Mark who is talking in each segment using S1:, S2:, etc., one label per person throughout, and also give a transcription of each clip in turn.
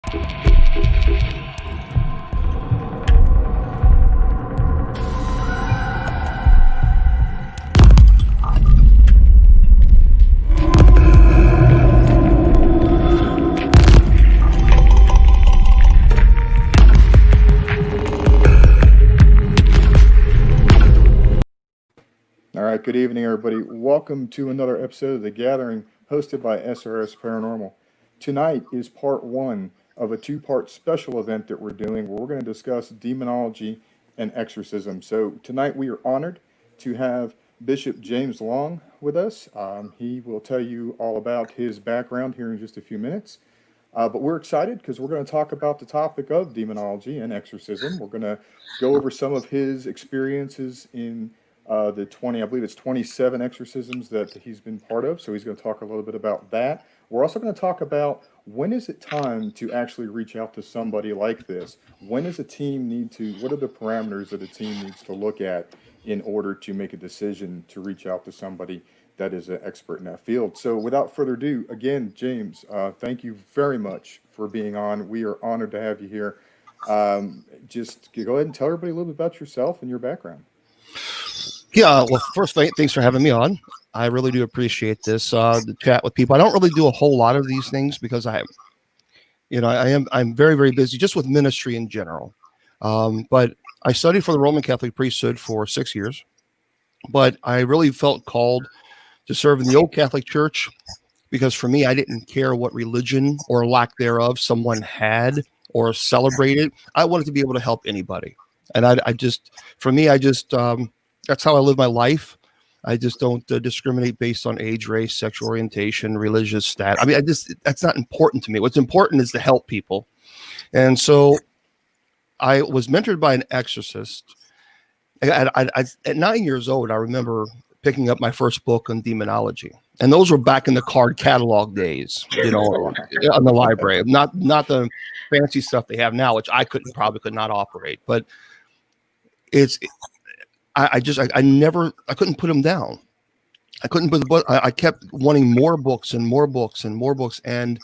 S1: All right, good evening, everybody. Welcome to another episode of The Gathering, hosted by SRS Paranormal. Tonight is part one of a two-part special event that we're doing where we're going to discuss demonology and exorcism. So tonight we are honored to have Bishop James Long with us. He will tell you all about his background here in just a few minutes. But we're excited because we're going to talk about the topic of demonology and exorcism. We're going to go over some of his experiences in I believe it's 27 exorcisms that he's been part of. So he's going to talk a little bit about that. We're also going to talk about when is it time to actually reach out to somebody like this? When does a team what are the parameters that a team needs to look at in order to make a decision to reach out to somebody that is an expert in that field? So without further ado, again, James, thank you very much for being on. We are honored to have you here. Just go ahead and tell everybody a little bit about yourself and your background.
S2: Yeah, well, first, thanks for having me on. I really do appreciate this, the chat with people. I don't really do a whole lot of these things because I'm very, very busy just with ministry in general. But I studied for the Roman Catholic priesthood for 6 years, but I really felt called to serve in the old Catholic Church because for me, I didn't care what religion or lack thereof someone had or celebrated. I wanted to be able to help anybody. And that's how I live my life. I just don't discriminate based on age, race, sexual orientation, religious status. I mean, that's not important to me. What's important is to help people. And so I was mentored by an exorcist. At 9 years old, I remember picking up my first book on demonology. And those were back in the card catalog days, in the library, not the fancy stuff they have now, which I probably could not operate. But I couldn't put them down. I couldn't put the book. I kept wanting more books and more books and more books. And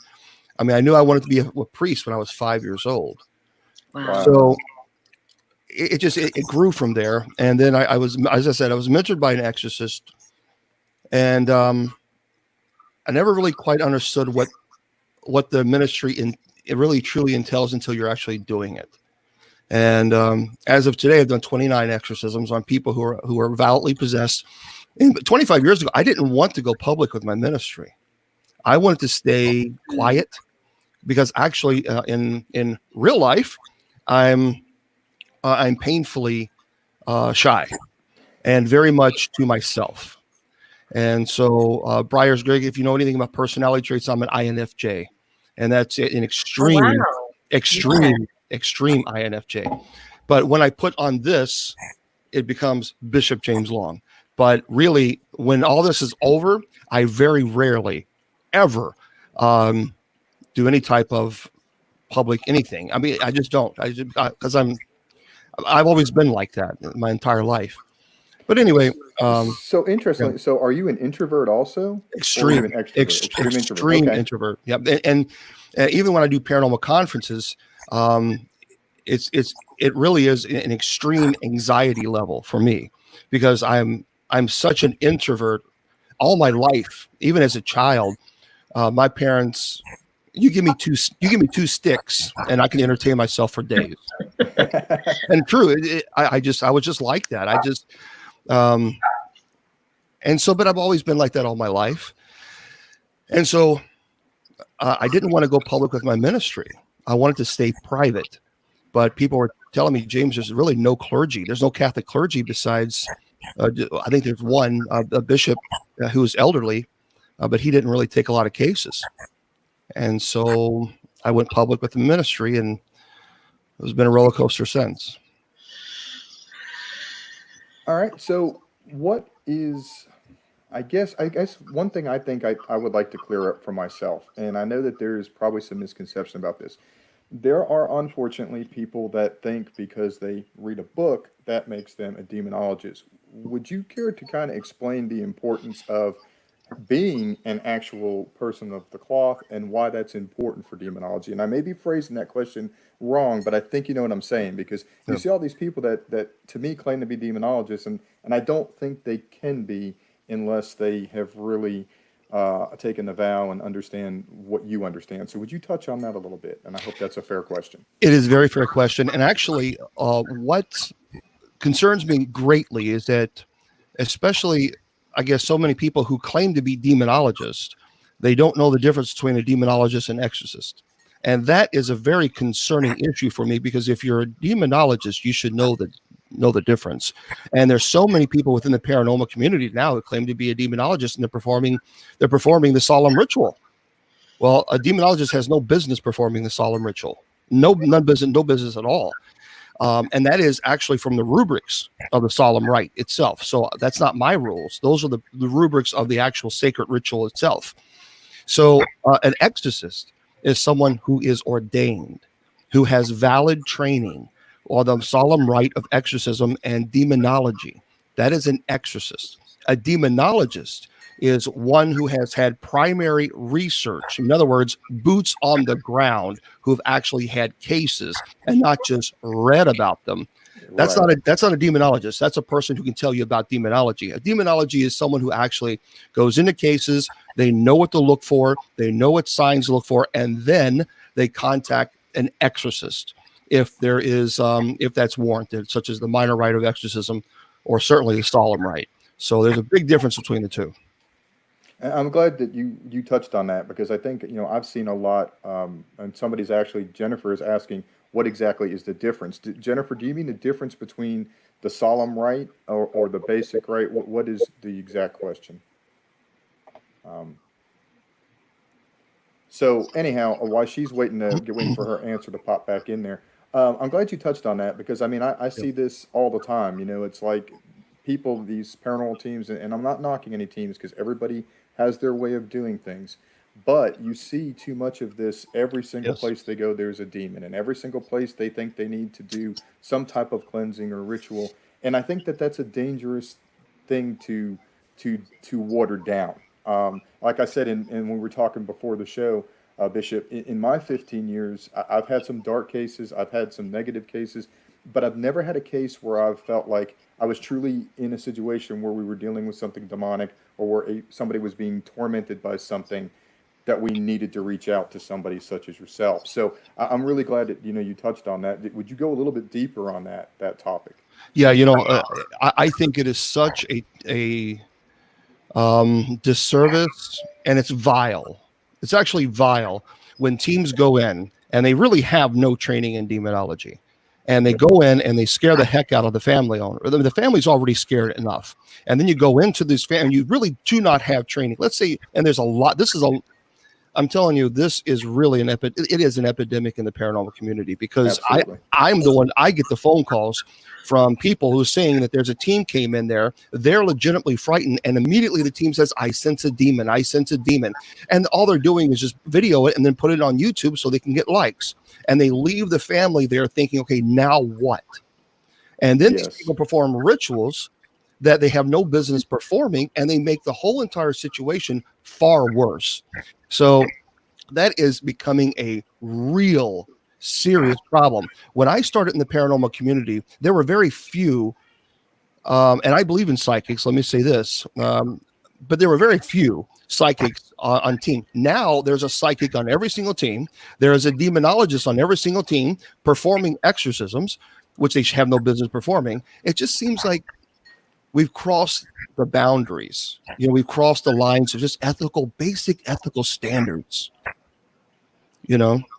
S2: I mean, I knew I wanted to be a priest when I was 5 years old.
S3: Wow.
S2: So it grew from there. And then I was, as I said, I was mentored by an exorcist, and I never really quite understood what the ministry it really truly entails until you're actually doing it. And as of today, I've done 29 exorcisms on people who are violently possessed. And 25 years ago, I didn't want to go public with my ministry. I wanted to stay quiet because actually, in real life, I'm painfully shy and very much to myself. And so, Breyers-Grigg, if you know anything about personality traits, I'm an INFJ, and that's an extreme INFJ. But when I put on this, it becomes Bishop James Long. But really, when all this is over, I very rarely ever do any type of public anything. I mean, I just don't. Because I've always been like that my entire life. But anyway,
S1: so interesting. Yeah. So are you an introvert also?
S2: Extreme introvert. Yeah, and even when I do paranormal conferences, it really is an extreme anxiety level for me because I'm such an introvert all my life. Even as a child, my parents, you give me two sticks and I can entertain myself for days. And true, I was just like that. But I've always been like that all my life. And so I didn't want to go public with my ministry. I wanted to stay private. But people were telling me, James, there's really no clergy. There's no Catholic clergy besides, I think there's one, a bishop who was elderly, but he didn't really take a lot of cases. And so I went public with the ministry, and it's been a roller coaster since.
S1: All right. So what is, I guess one thing I think I would like to clear up for myself, and I know that there's probably some misconception about this. There are unfortunately people that think because they read a book, that makes them a demonologist. Would you care to kind of explain the importance of being an actual person of the cloth and why that's important for demonology. And I may be phrasing that question wrong, but I think you know what I'm saying, because you
S2: Yeah.
S1: see all these people that to me claim to be demonologists, and I don't think they can be unless they have really taken the vow and understand what you understand. So would you touch on that a little bit? And I hope that's a fair question.
S2: It is a very fair question. And actually, what concerns me greatly is that, especially, I guess, so many people who claim to be demonologists, they don't know the difference between a demonologist and exorcist. And that is a very concerning issue for me, because if you're a demonologist, you should know the difference. And there's so many people within the paranormal community now who claim to be a demonologist, and they're performing the solemn ritual. Well, a demonologist has no business performing the solemn ritual. No business at all. And that is actually from the rubrics of the solemn rite itself. So that's not my rules. Those are the rubrics of the actual sacred ritual itself. So an exorcist is someone who is ordained, who has valid training or the solemn rite of exorcism and demonology. That is an exorcist. A demonologist is one who has had primary research. In other words, boots on the ground, who have actually had cases and not just read about them. That's
S1: Right.
S2: not a demonologist. That's a person who can tell you about demonology. A demonology is someone who actually goes into cases. They know what to look for. They know what signs to look for, and then they contact an exorcist if that's warranted, such as the minor rite of exorcism, or certainly the solemn rite. So there's a big difference between the two.
S1: And I'm glad that you touched on that, because I think I've seen a lot, and somebody's actually Jennifer is asking what exactly is the difference. Jennifer, do you mean the difference between the solemn rite or the basic rite? What is the exact question? Um, so anyhow, while she's waiting for her answer to pop back in there, I'm glad you touched on that, because I mean I
S2: Yep.
S1: see this all the time. It's like people, these paranormal teams, and I'm not knocking any teams because everybody has their way of doing things, but you see too much of this. Every single
S2: Yes.
S1: place they go, there's a demon, and every single place they think they need to do some type of cleansing or ritual, and I think that that's a dangerous thing to water down. Like I said, when we were talking before the show, Bishop, in my 15 years, I've had some dark cases, I've had some negative cases, but I've never had a case where I've felt like I was truly in a situation where we were dealing with something demonic, or where somebody was being tormented by something that we needed to reach out to somebody such as yourself. So I'm really glad that you touched on that. Would you go a little bit deeper on that topic?
S2: Yeah, I think it is such a disservice, and it's vile. It's actually vile when teams go in and they really have no training in demonology, and they
S1: Yep.
S2: go in and they scare the heck out of the family owner. The family's already scared enough, and then you go into this family, you really do not have training. Let's say, and there's a lot. I'm telling you, this is really it is an epidemic in the paranormal community, because
S1: Absolutely.
S2: I'm the one. I get the phone calls from people who are saying that there's a team came in there, they're legitimately frightened, and immediately the team says, I sense a demon, I sense a demon. And all they're doing is just video it and then put it on YouTube so they can get likes. And they leave the family there thinking, okay, now what? And then these
S1: Yes.
S2: people perform rituals that they have no business performing, and they make the whole entire situation far worse. So that is becoming a real serious problem. When I started in the paranormal community, there were very few, and I believe in psychics. Let me say this, but there were very few psychics on team. Now there's a psychic on every single team. There is a demonologist on every single team performing exorcisms, which they have no business performing. It just seems like we've crossed the boundaries. We've crossed the lines of just basic ethical standards.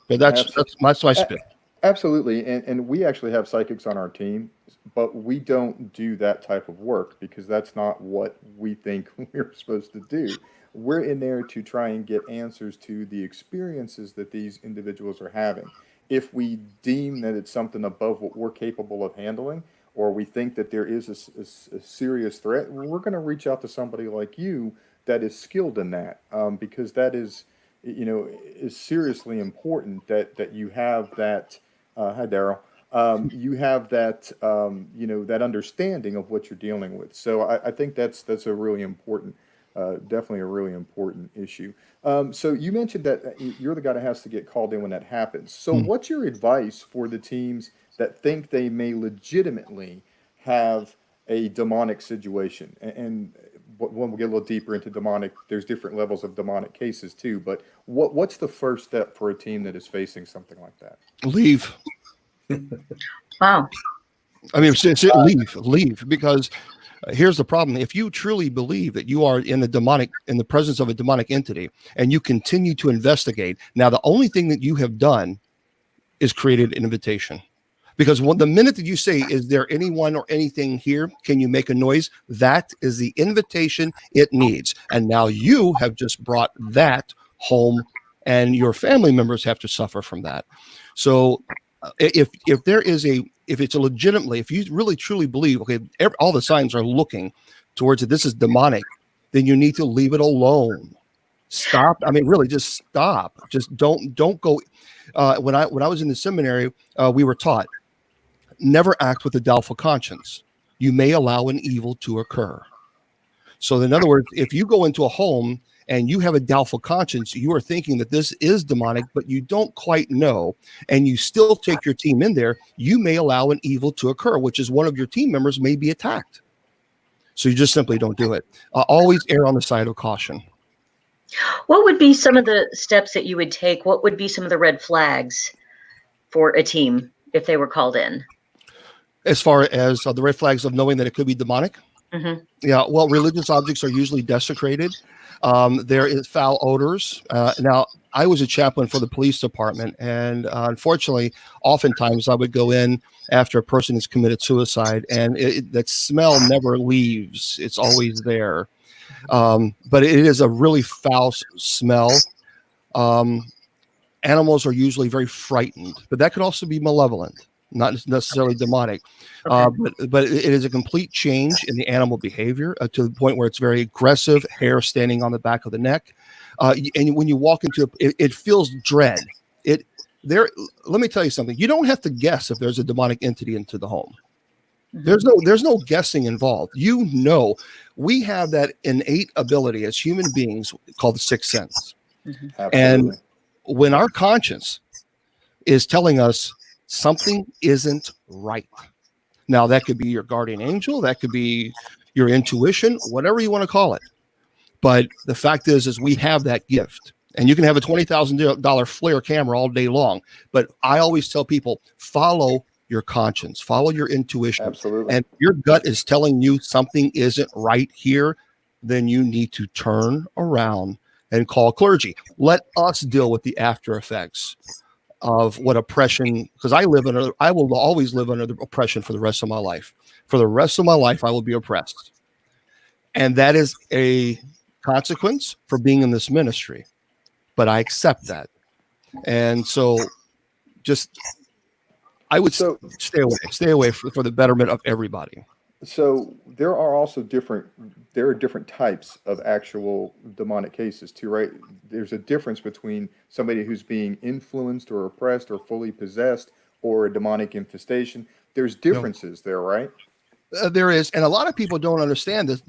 S2: But that's
S1: Absolutely.
S2: that's my spin.
S1: Absolutely, and we actually have psychics on our team, but we don't do that type of work because that's not what we think we're supposed to do. We're in there to try and get answers to the experiences that these individuals are having. If we deem that it's something above what we're capable of handling, or we think that there is a serious threat, we're going to reach out to somebody like you that is skilled in that, because that is seriously important that you have that. Hi, Daryl. You have that, that understanding of what you're dealing with. So I think that's a really important Definitely a really important issue. So you mentioned that you're the guy that has to get called in when that happens. So
S2: Hmm.
S1: what's your advice for the teams that think they may legitimately have a demonic situation? And when we get a little deeper into demonic, there's different levels of demonic cases too. But what's the first step for a team that is facing something like that?
S2: Leave.
S3: Wow.
S2: I mean, leave, because here's the problem. If you truly believe that you are in the presence of a demonic entity, and you continue to investigate, now the only thing that you have done is created an invitation. Because the minute that you say, is there anyone or anything here? Can you make a noise? That is the invitation it needs. And now you have just brought that home, and your family members have to suffer from that. So if it's a legitimately, if you really truly believe, okay, all the signs are looking towards it, this is demonic, then you need to leave it alone. Stop. I mean, really, just stop. Just don't go. When I was in the seminary, we were taught, never act with a doubtful conscience. You may allow an evil to occur. So in other words, if you go into a home and you have a doubtful conscience, you are thinking that this is demonic, but you don't quite know, and you still take your team in there, you may allow an evil to occur, which is one of your team members may be attacked. So you just simply don't do it. Always err on the side of caution.
S3: What would be some of the steps that you would take? What would be some of the red flags for a team if they were called in?
S2: As far as the red flags of knowing that it could be demonic?
S3: Mm-hmm.
S2: Yeah, well, religious objects are usually desecrated. There is foul odors. Now, I was a chaplain for the police department, and unfortunately, oftentimes I would go in after a person has committed suicide, and that smell never leaves. It's always there. But it is a really foul smell. Animals are usually very frightened, but that could also be malevolent, not necessarily demonic.
S3: Okay.
S2: But it is a complete change in the animal behavior to the point where it's very aggressive, hair standing on the back of the neck. And when you walk into it feels dread. Let me tell you something. You don't have to guess if there's a demonic entity into the home.
S3: Mm-hmm.
S2: There's no guessing involved. We have that innate ability as human beings called the sixth sense.
S3: Mm-hmm.
S1: Absolutely.
S2: And when our conscience is telling us something isn't right. Now, that could be your guardian angel, that could be your intuition, whatever you want to call it. But the fact is we have that gift. And you can have a $20,000 FLIR camera all day long. But I always tell people, follow your conscience, follow your intuition.
S1: Absolutely.
S2: And if your gut is telling you something isn't right here, then you need to turn around and call clergy. Let us deal with the after effects of what oppression, because I will always live under the oppression for the rest of my life. For the rest of my life, I will be oppressed. And that is a consequence for being in this ministry. But I accept that. And so I would stay away for the betterment of everybody.
S1: So there are different types of actual demonic cases too, right? There's a difference between somebody who's being influenced or oppressed or fully possessed or a demonic infestation. There's differences there, right?
S2: There is, and a lot of people don't understand this.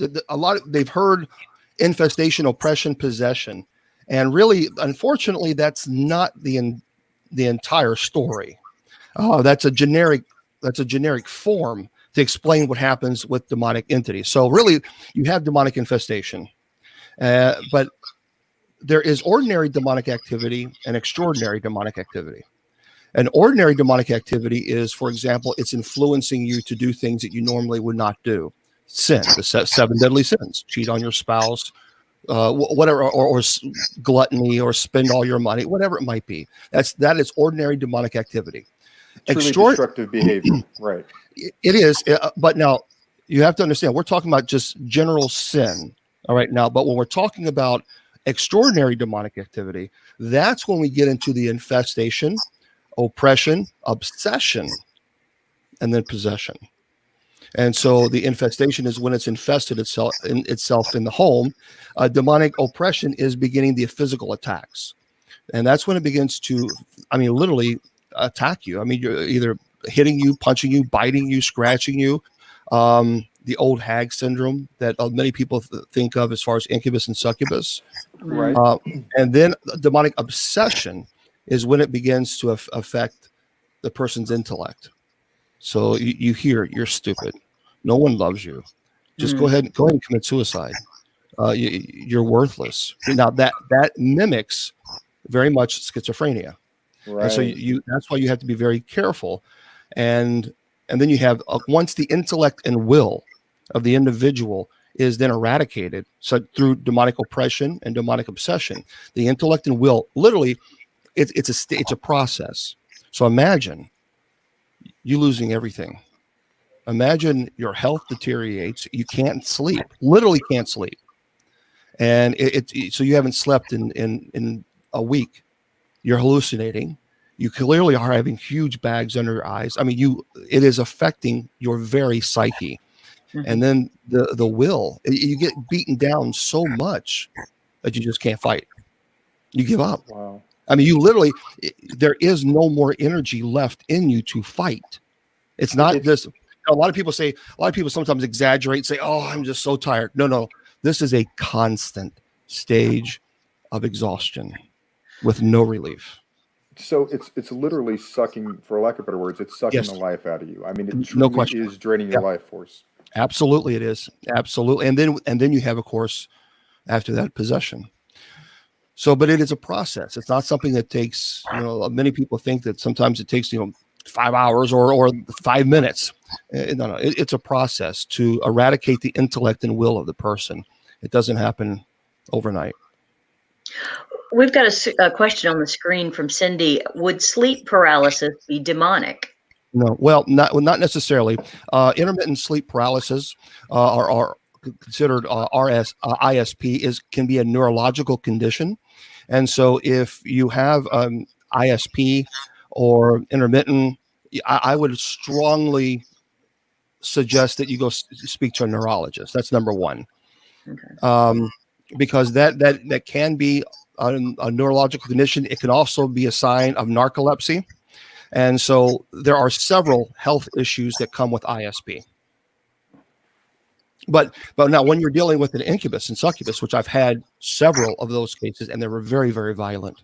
S2: They've heard infestation, oppression, possession, and really, unfortunately, that's not the entire story. That's a generic form to explain what happens with demonic entities. So really, you have demonic infestation, but there is ordinary demonic activity and extraordinary demonic activity. An ordinary demonic activity is, for example, it's influencing you to do things that you normally would not do. Sin, the seven deadly sins: cheat on your spouse, whatever, or gluttony, or spend all your money, whatever it might be. That is ordinary demonic activity.
S1: Truly destructive behavior, right?
S2: It is, but now you have to understand, we're talking about just general sin, all right, now, but when we're talking about extraordinary demonic activity, that's when we get into the infestation, oppression, obsession, and then possession. And so the infestation is when it's infested itself in the home. Demonic oppression is beginning the physical attacks. And that's when it begins to, literally attack you. You're either hitting you, punching you, biting you, scratching you. the old hag syndrome that many people think of as far as incubus and succubus.
S1: Right.
S2: And then demonic obsession is when it begins to affect the person's intellect. So you hear, you're stupid. No one loves you. Just go ahead and commit suicide. You're worthless. Now that mimics very much schizophrenia.
S1: Right.
S2: And so that's why you have to be very careful. And then you have once the intellect and will of the individual is then eradicated, so through demonic oppression and demonic obsession, the intellect and will literally it's a process. So imagine you losing everything. Imagine your health deteriorates. You can't sleep, literally can't sleep. And so you haven't slept in a week. You're hallucinating. You clearly are having huge bags under your eyes. I mean, it is affecting your very psyche. And then the will, you get beaten down so much that you just can't fight. You give up.
S1: Wow.
S2: I mean, you literally, there is no more energy left in you to fight. It's not this. A lot of people sometimes exaggerate, say, oh, I'm just so tired. No. This is a constant stage of exhaustion with no relief.
S1: So it's literally sucking, for lack of better words, it's sucking the life out of you. I mean, it truly
S2: No question.
S1: is draining your life force.
S2: Absolutely, it is. Absolutely. And then you have, of course, after that, possession. So, but it is a process. It's not something that takes, many people think that sometimes it takes, 5 hours or 5 minutes. No, it's a process to eradicate the intellect and will of the person. It doesn't happen overnight.
S3: We've got a question on the screen from Cindy. Would sleep paralysis be demonic?
S2: No, well, not necessarily. Intermittent sleep paralysis are considered ISP can be a neurological condition, and so if you have ISP or intermittent, I would strongly suggest that you go speak to a neurologist. That's number one, because that can be a neurological condition. It can also be a sign of narcolepsy. And so there are several health issues that come with ISP. But now when you're dealing with an incubus and succubus, which I've had several of those cases, and they were very, very violent,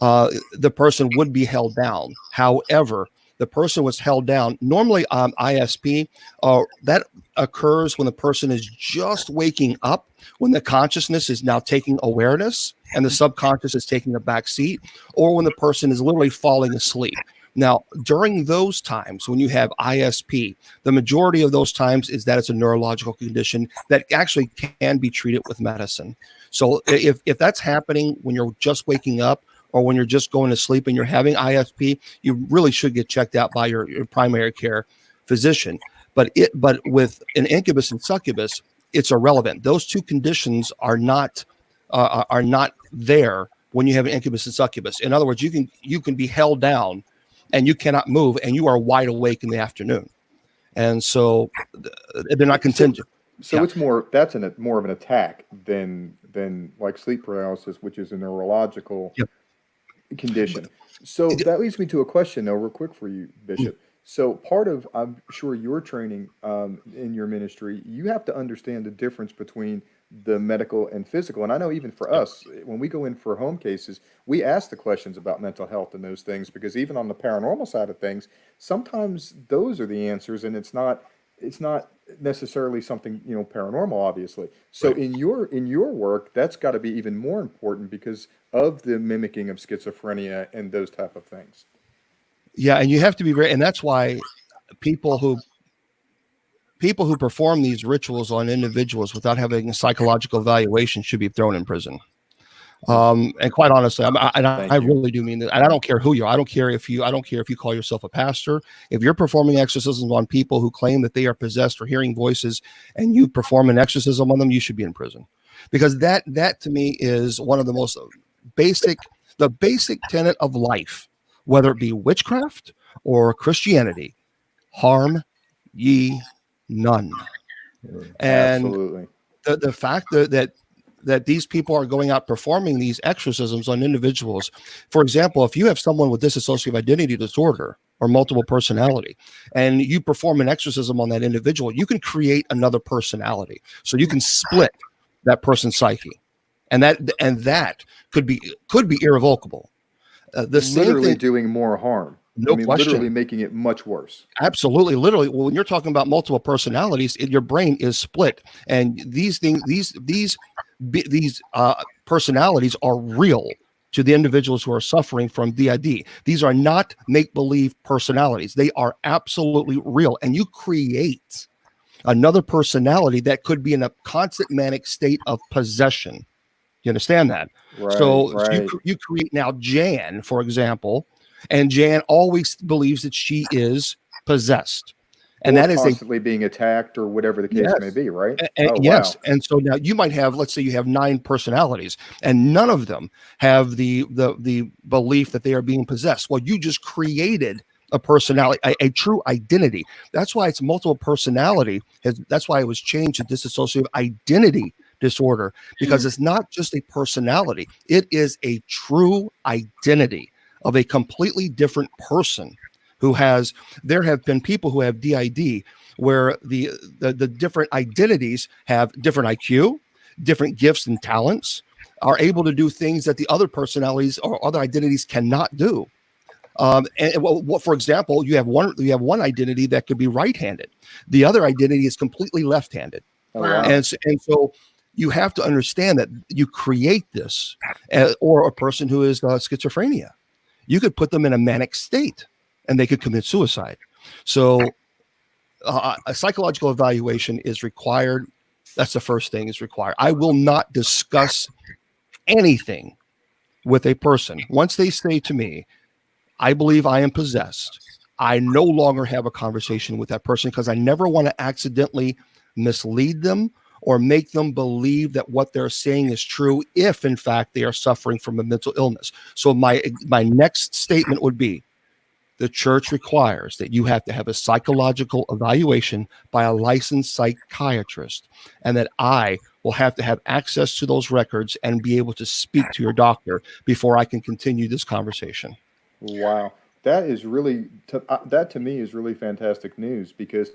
S2: the person would be held down. However, the person was held down. Normally ISP, that occurs when the person is just waking up, when the consciousness is now taking awareness and the subconscious is taking a back seat, or when the person is literally falling asleep. Now, during those times when you have ISP, the majority of those times is that it's a neurological condition that actually can be treated with medicine. So if that's happening when you're just waking up, or when you're just going to sleep and you're having ISP, you really should get checked out by your primary care physician. But with an incubus and succubus, it's irrelevant. Those two conditions are not there when you have an incubus and succubus. In other words, you can be held down and you cannot move, and you are wide awake in the afternoon. And so they're not contingent.
S1: So it's more of an attack than like sleep paralysis, which is a neurological condition. So that leads me to a question, though, real quick for you, Bishop. So part of, I'm sure, your training in your ministry, you have to understand the difference between the medical and physical. And I know even for us, when we go in for home cases, we ask the questions about mental health and those things, because even on the paranormal side of things, sometimes those are the answers, and it's not necessarily something, paranormal, obviously. So in your work, that's got to be even more important because of the mimicking of schizophrenia and those type of things.
S2: Yeah, and you have to be very, and that's why people who perform these rituals on individuals without having a psychological evaluation should be thrown in prison. And quite honestly, I really do mean that. And I don't care who you are. I don't care if you call yourself a pastor. If you're performing exorcisms on people who claim that they are possessed or hearing voices, and you perform an exorcism on them, you should be in prison, because that to me is one of the most basic tenet of life, whether it be witchcraft or Christianity: harm ye none. And
S1: absolutely,
S2: the fact that these people are going out performing these exorcisms on individuals. For example, if you have someone with dissociative identity disorder, or multiple personality, and you perform an exorcism on that individual, you can create another personality. So you can split that person's psyche, and that could be irrevocable. The same
S1: Literally
S2: thing,
S1: doing more harm.
S2: no
S1: Literally
S2: question.
S1: making it much worse.
S2: Absolutely, literally. Well, when you're talking about multiple personalities, your brain is split, and these personalities are real to the individuals who are suffering from DID. These are not make-believe personalities. They are absolutely real. And you create another personality that could be in a constant manic state of possession. You understand that?
S1: Right,
S2: So
S1: right.
S2: you create now Jan, for example, and Jan always believes that she is possessed. And
S1: Or
S2: that is
S1: constantly being attacked or whatever the case may be, right? Oh,
S2: yes.
S1: wow.
S2: And so now you might have, let's say you have 9 personalities, and none of them have the belief that they are being possessed. Well, you just created a personality, a true identity. That's why it's multiple personality. That's why it was changed to dissociative identity disorder, because it's not just a personality. It is a true identity of a completely different person who has. There have been people who have DID where the different identities have different IQ, different gifts and talents, are able to do things that the other personalities or other identities cannot do. For example, you have one identity that could be right-handed. The other identity is completely left-handed.
S1: Oh,
S3: Wow.
S1: wow.
S2: And so you have to understand that you create this, or a person who is schizophrenia. You could put them in a manic state and they could commit suicide. So a psychological evaluation is required. That's the first thing is required. I will not discuss anything with a person. Once they say to me, I believe I am possessed, I no longer have a conversation with that person, because I never want to accidentally mislead them or make them believe that what they're saying is true if in fact they are suffering from a mental illness. So my next statement would be, the church requires that you have to have a psychological evaluation by a licensed psychiatrist, and that I will have to have access to those records and be able to speak to your doctor before I can continue this conversation.
S1: Wow. That is really, that to me is really fantastic news, because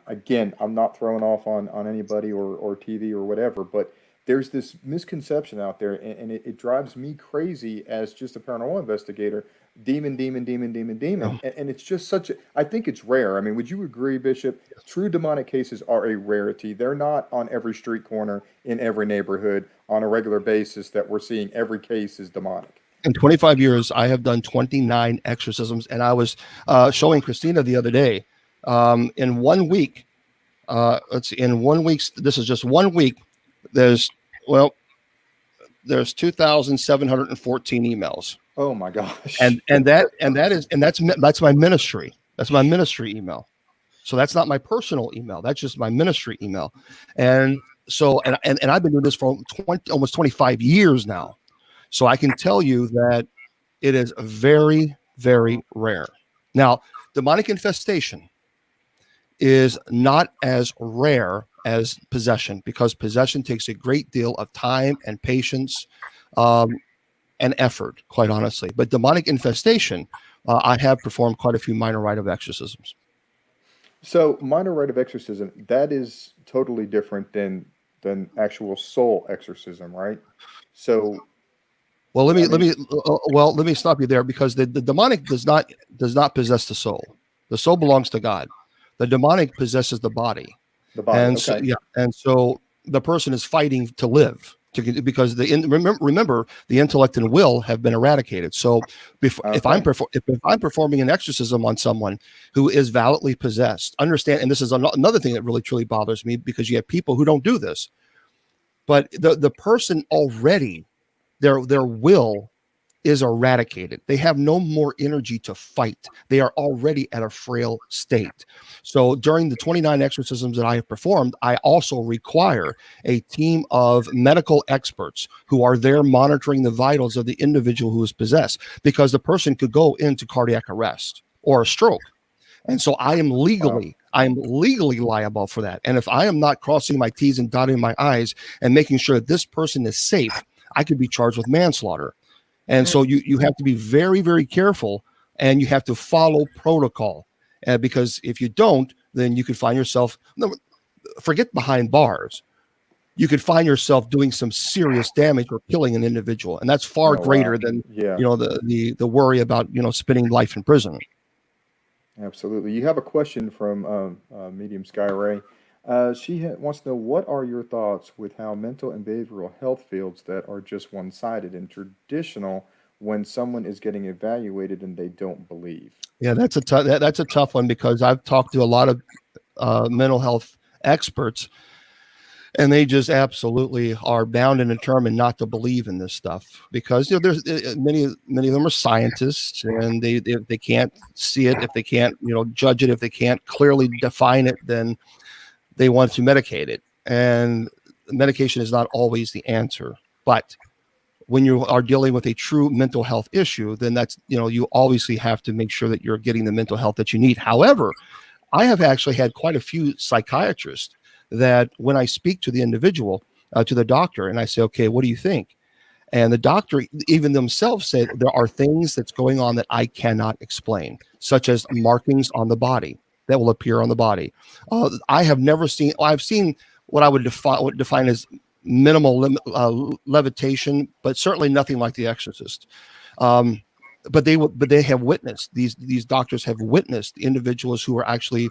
S1: again, I'm not throwing off on anybody or TV or whatever, but there's this misconception out there, and it drives me crazy as just a paranormal investigator. Demon, demon, demon, demon, demon. And it's just I think it's rare. I mean, would you agree, Bishop? True demonic cases are a rarity. They're not on every street corner in every neighborhood on a regular basis that we're seeing every case is demonic.
S2: In 25 years, I have done 29 exorcisms, and I was showing Christina the other day. In 1 week, in 1 week, this is just 1 week. There's 2,714 emails.
S1: Oh my gosh.
S2: And that's my ministry. That's my ministry email. So that's not my personal email. That's just my ministry email. And so, and I've been doing this for almost 25 years now. So I can tell you that it is very, very rare. Now, demonic infestation is not as rare as possession, because possession takes a great deal of time and patience and effort, quite honestly. But demonic infestation, I have performed quite a few minor rite of exorcisms.
S1: So minor rite of exorcism, that is totally different than actual soul exorcism, right? So
S2: well, let me stop you there, because the demonic does not possess the soul. The soul belongs to God. The demonic possesses the body.
S1: The body,
S2: and
S1: okay.
S2: And so the person is fighting to live, because remember the intellect and will have been eradicated. So if I'm performing an exorcism on someone who is validly possessed, understand, and this is another thing that really truly bothers me, because you have people who don't do this, but the person already, their will is eradicated. They have no more energy to fight. They are already at a frail state. So during the 29 exorcisms that I have performed, I also require a team of medical experts who are there monitoring the vitals of the individual who is possessed, because the person could go into cardiac arrest or a stroke. And so I am legally liable for that. And if I am not crossing my T's and dotting my I's and making sure that this person is safe, I could be charged with manslaughter. And so you have to be very, very careful and you have to follow protocol. Because if you don't, then you could find yourself, forget behind bars. You could find yourself doing some serious damage or killing an individual, and that's far greater than the worry about spending life in prison.
S1: Absolutely. You have a question from Medium Sky Ray. She wants to know, what are your thoughts with how mental and behavioral health fields that are just one-sided and traditional when someone is getting evaluated and they don't believe?
S2: Yeah, that's a tough one, because I've talked to a lot of mental health experts, and they just absolutely are bound and determined not to believe in this stuff, because there's many of them are scientists, and they can't see it. If they can't judge it, if they can't clearly define it, then they want to medicate it, and medication is not always the answer. But when you are dealing with a true mental health issue, then that's you obviously have to make sure that you're getting the mental health that you need. However, I have actually had quite a few psychiatrists that when I speak to the individual, to the doctor, and I say, okay, what do you think? And the doctor even themselves said there are things that's going on that I cannot explain, such as markings on the body that will appear on the body. I have never seen, I've seen what I would define as minimal levitation, but certainly nothing like The Exorcist. But they have witnessed, these doctors have witnessed individuals who are actually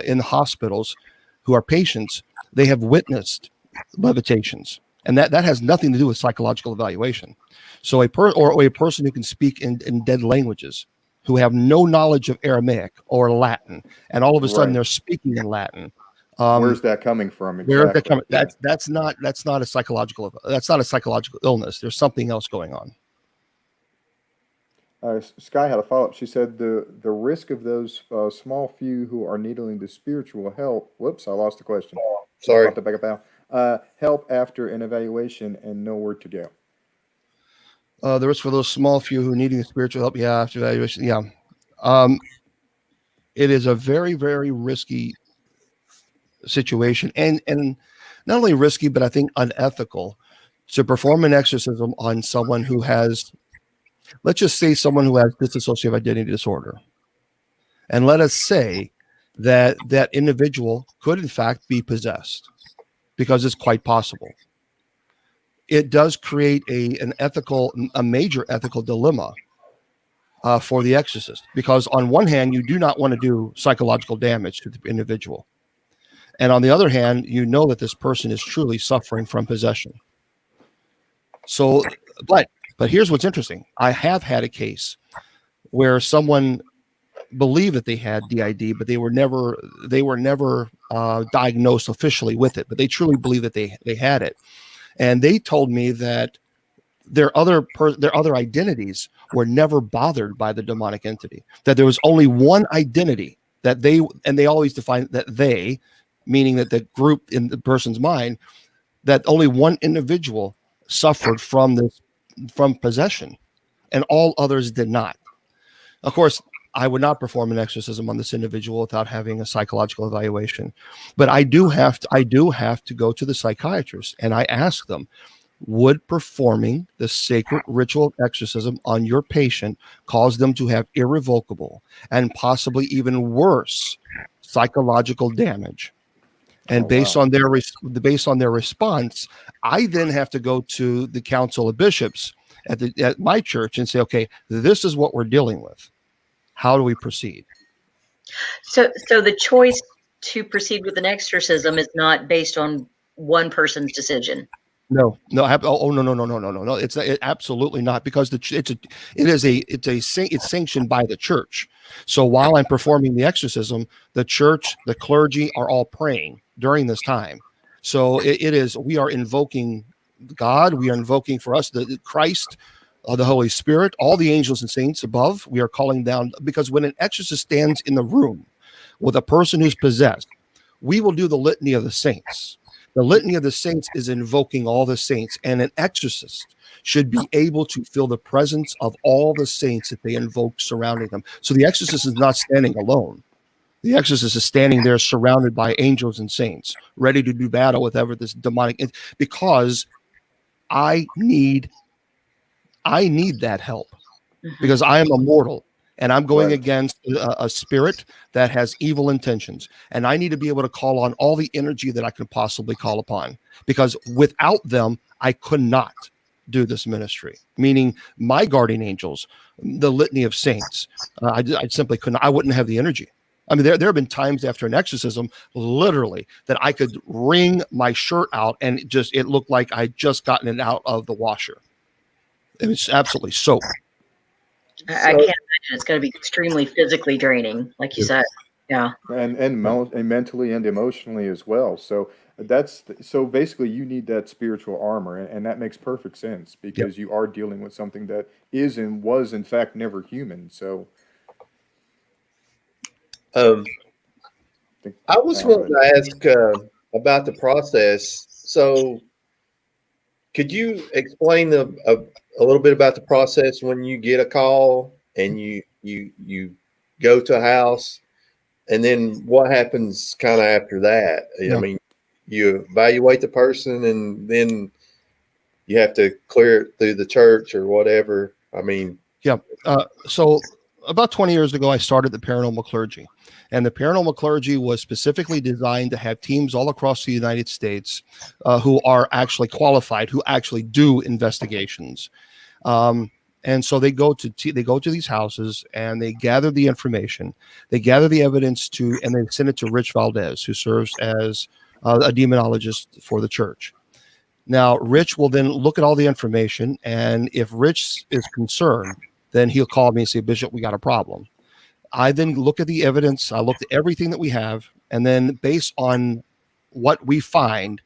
S2: in hospitals, who are patients. They have witnessed levitations, and that has nothing to do with psychological evaluation. So a person who can speak in dead languages, who have no knowledge of Aramaic or Latin, and all of a sudden they're speaking in Latin.
S1: Where's that coming from? Exactly.
S2: Where's that coming? That's not a psychological illness. There's something else going on.
S1: Sky had a follow-up. She said the risk of those small few who are needing the spiritual help. Whoops, I lost the question.
S2: Sorry.
S1: I'll have to back up now. Help after an evaluation and nowhere to go.
S2: The risk for those small few who needing the spiritual help. Yeah, after evaluation. Yeah. It is a very, very risky situation, and not only risky, but I think unethical to perform an exorcism on someone who has, let's just say, someone who has dissociative identity disorder. And let us say that that individual could in fact be possessed, because it's quite possible. It does create a major ethical dilemma for the exorcist, because on one hand, you do not want to do psychological damage to the individual. And on the other hand, you know that this person is truly suffering from possession. So, but here's what's interesting. I have had a case where someone believed that they had DID, but they were never diagnosed officially with it, but they truly believe that they had it. And they told me that their other identities were never bothered by the demonic entity, that there was only one identity that they always define that they, meaning that the group in the person's mind, that only one individual suffered from possession, and all others did not. Of course, I would not perform an exorcism on this individual without having a psychological evaluation, but I do have to go to the psychiatrist, and I ask them, would performing the sacred ritual exorcism on your patient cause them to have irrevocable and possibly even worse psychological damage? And based on their response, I then have to go to the Council of Bishops at my church and say, okay, this is what we're dealing with. How do we proceed?
S3: So the choice to proceed with an exorcism is not based on one person's decision.
S2: No. No. It's absolutely not, because it's sanctioned by the church. So while I'm performing the exorcism, the church, the clergy are all praying during this time. So we are invoking God. We are invoking for us the Christ, the Holy Spirit, all the angels and saints above. We are calling down, because when an exorcist stands in the room with a person who's possessed, we will do the litany of the saints. The litany of the saints is invoking all the saints, and an exorcist should be able to feel the presence of all the saints that they invoke surrounding them. So the exorcist is not standing alone. The exorcist is standing there surrounded by angels and saints, ready to do battle with ever this demonic, because I need that help, because I am a mortal, and I'm going
S1: Right.
S2: against a spirit that has evil intentions. And I need to be able to call on all the energy that I can possibly call upon, because without them, I could not do this ministry. Meaning my guardian angels, the litany of saints, I simply couldn't. I wouldn't have the energy. I mean, there have been times after an exorcism, literally, that I could wring my shirt out and it looked like I'd just gotten it out of the washer. It was absolutely soaked.
S3: I can't imagine. It's going to be extremely physically draining, like you said. Yeah.
S1: And mentally and emotionally as well. So so basically you need that spiritual armor, and that makes perfect sense because you are dealing with something that is and was in fact never human. So
S4: I was wanting to ask about the process. So could you explain a little bit about the process when you get a call and you go to a house, and then what happens kind of after that?
S2: Yeah.
S4: I mean, you evaluate the person and then you have to clear it through the church or whatever. I mean,
S2: so about 20 years ago, I started the Paranormal Clergy, and the Paranormal Clergy was specifically designed to have teams all across the United States who are actually qualified, who actually do investigations. And so they go to these houses and they gather the information, they gather the evidence and they send it to Rich Valdez, who serves as a demonologist for the church. Now, Rich will then look at all the information, and if Rich is concerned, then he'll call me and say, Bishop, we got a problem. I then look at the evidence, I look at everything that we have, and then based on what we find,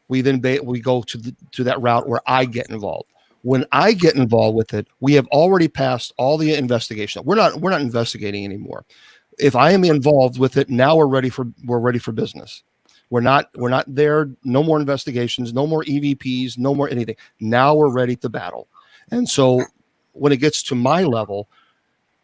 S2: we go to that route where I get involved. When I get involved with it, we have already passed all the investigation. We're not investigating anymore. If I am involved with it, now we're ready for business. We're not there. No more investigations, no more EVPs, no more anything. Now we're ready to battle. And so when it gets to my level,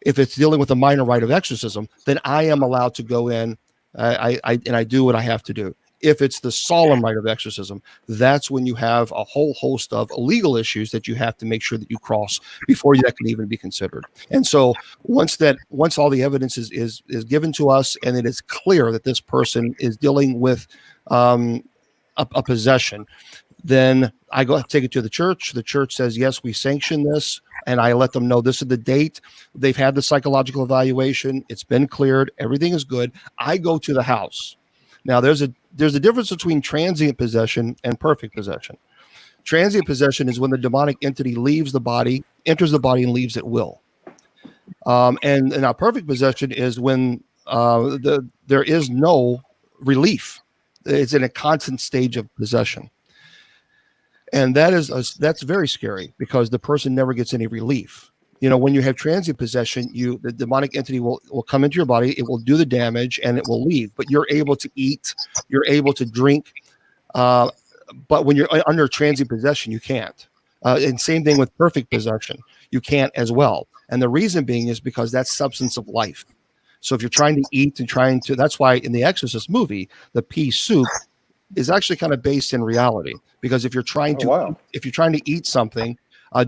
S2: if it's dealing with a minor rite of exorcism, then I am allowed to go in and I do what I have to do. If it's the solemn rite of exorcism, that's when you have a whole host of legal issues that you have to make sure that you cross before that can even be considered. And so once all the evidence is given to us and it is clear that this person is dealing with a possession, then I go take it to the church. The church says, yes, we sanction this. And I let them know this is the date. They've had the psychological evaluation. It's been cleared. Everything is good. I go to the house. Now, there's a difference between transient possession and perfect possession. Transient possession is when the demonic entity leaves the body, enters the body, and leaves at will. And now perfect possession is when there is no relief. It's in a constant stage of possession. And that's very scary because the person never gets any relief. You know, when you have transient possession, the demonic entity will come into your body, it will do the damage, and it will leave. But you're able to eat, you're able to drink. But when you're under transient possession, you can't. And same thing with perfect possession, you can't as well. And the reason being is because that's substance of life. So if you're trying to eat and that's why in the Exorcist movie, the pea soup is actually kind of based in reality, because if you're trying to eat something